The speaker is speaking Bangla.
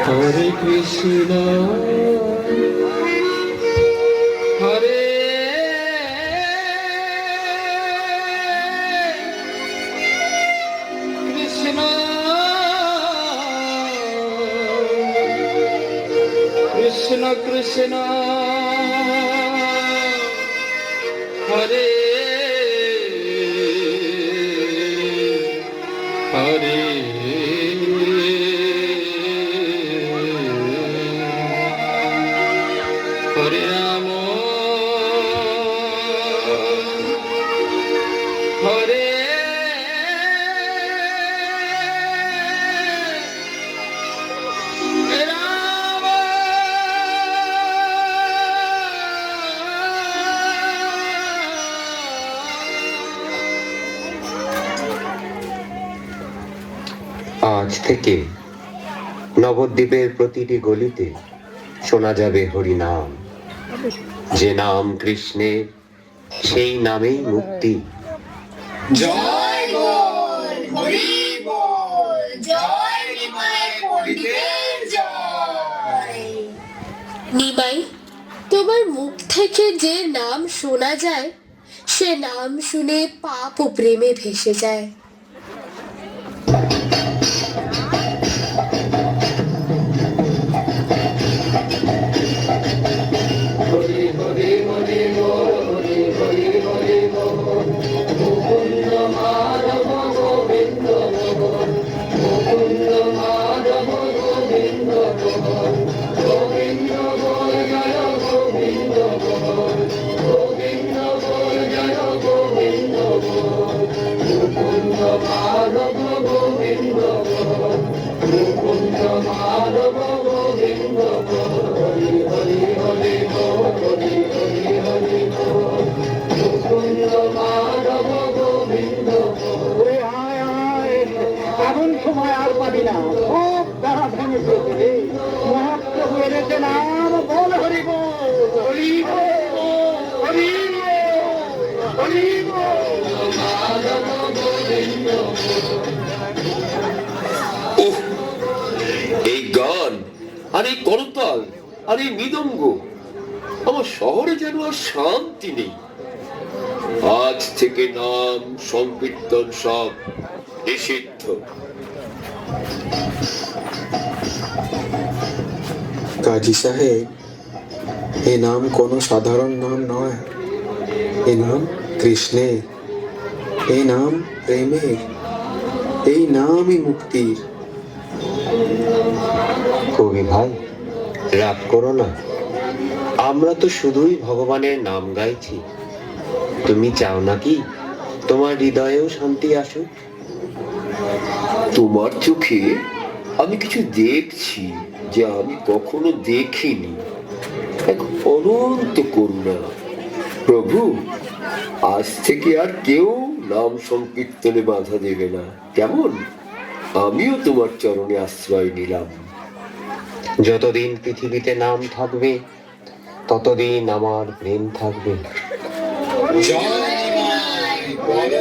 হরে কৃষ্ণ হরে কৃষ্ণ কৃষ্ণ কৃষ্ণ হরে হরে হরে রাম হরে রাম আজ থেকে নবদ্বীপের প্রতিটি গলিতে শোনা যাবে হরি নাম। যে নাম কৃষ্ণের, সেই নামেই মুক্তি। জয় বল হরি বল, জয় নিমাই পণ্ডিতের জয়। নিমাই, তোমার মুখ থেকে যে নাম শোনা যায়, সে নাম শুনে পাপ ও প্রেমে ভেসে যায়। এমন সময় আর পাবি না, সব তারা ভেঙে ফেলতে রে। মহাপ্রভু এনেছে নাম, বল হরি বল হরি বল হরি বল হরি উহ, এই গান আর এই করতাল আর এই মৃদঙ্গ, আমার শহরে যেন আর শান্তি নেই। আজ থেকে নাম সংকীর্তন সব নিষিদ্ধ। কাজী সাহেব, এ নাম কোনো সাধারণ নাম নয়। এ নাম কৃষ্ণের, এই নাম প্রেমের, এই নামই মুক্তির। কবি ভাই, রাগ করো না। আমরা তো শুধুই ভগবানের নাম গাইছি। তুমি চাও নাকি তোমার হৃদয়েও শান্তি আসুক? তোমার চোখে আমি কিছু দেখছি যে আমি কখনো দেখিনি। এক অনন্ত করুণা। প্রভু, আজ থেকে আর কেউ নাম সংকীর্তনে বাধা দেবে না, কেমন? আমিও তোমার চরণে আশ্রয় নিলাম। যতদিন পৃথিবীতে নাম থাকবে, ততদিন আমার প্রেম থাকবে। জয় নিমাই বল